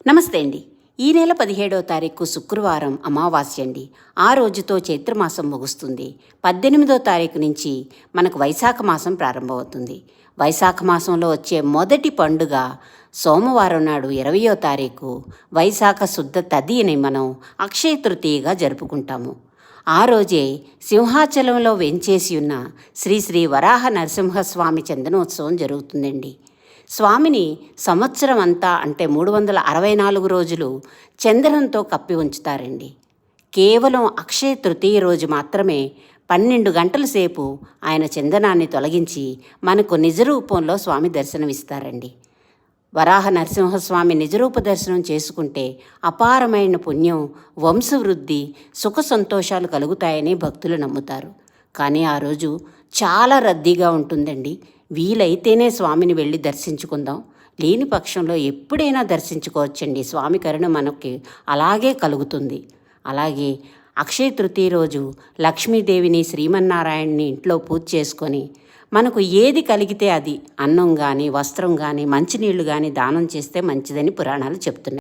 నమస్తే అండి. ఈ నెల 17వ తారీఖు శుక్రవారం అమావాస్య అండి. ఆ రోజుతో చైత్రమాసం ముగుస్తుంది. 18వ తారీఖు నుంచి మనకు వైశాఖ మాసం ప్రారంభమవుతుంది. వైశాఖ మాసంలో వచ్చే మొదటి పండుగ సోమవారం నాడు 20వ తారీఖు వైశాఖ శుద్ధ తదిని మనం అక్షయ తృతీయగా జరుపుకుంటాము. ఆ రోజే సింహాచలంలో వెంచేసి ఉన్న శ్రీ శ్రీ వరాహ నరసింహస్వామి చందనోత్సవం జరుగుతుందండి. స్వామిని సంవత్సరం అంతా అంటే 364 రోజులు చందనంతో కప్పి ఉంచుతారండి. కేవలం అక్షయ తృతీయ రోజు మాత్రమే 12 గంటల సేపు ఆయన చందనాన్ని తొలగించి మనకు నిజరూపంలో స్వామి దర్శనమిస్తారండి. వరాహ నరసింహస్వామి నిజరూప దర్శనం చేసుకుంటే అపారమైన పుణ్యం, వంశవృద్ధి, సుఖ సంతోషాలు కలుగుతాయని భక్తులు నమ్ముతారు. కానీ ఆ రోజు చాలా రద్దీగా ఉంటుందండి. వీలైతేనే స్వామిని వెళ్ళి దర్శించుకుందాం. లేని పక్షంలో ఎప్పుడైనా దర్శించుకోవచ్చండి. స్వామి కరుణ మనకి అలాగే కలుగుతుంది. అలాగే అక్షయ తృతీయ రోజు లక్ష్మీదేవిని, శ్రీమన్నారాయణని ఇంట్లో పూజ చేసుకొని మనకు ఏది కలిగితే అది అన్నం కానీ, వస్త్రం కానీ, మంచినీళ్ళు కానీ దానం చేస్తే మంచిదని పురాణాలు చెప్తున్నాయి.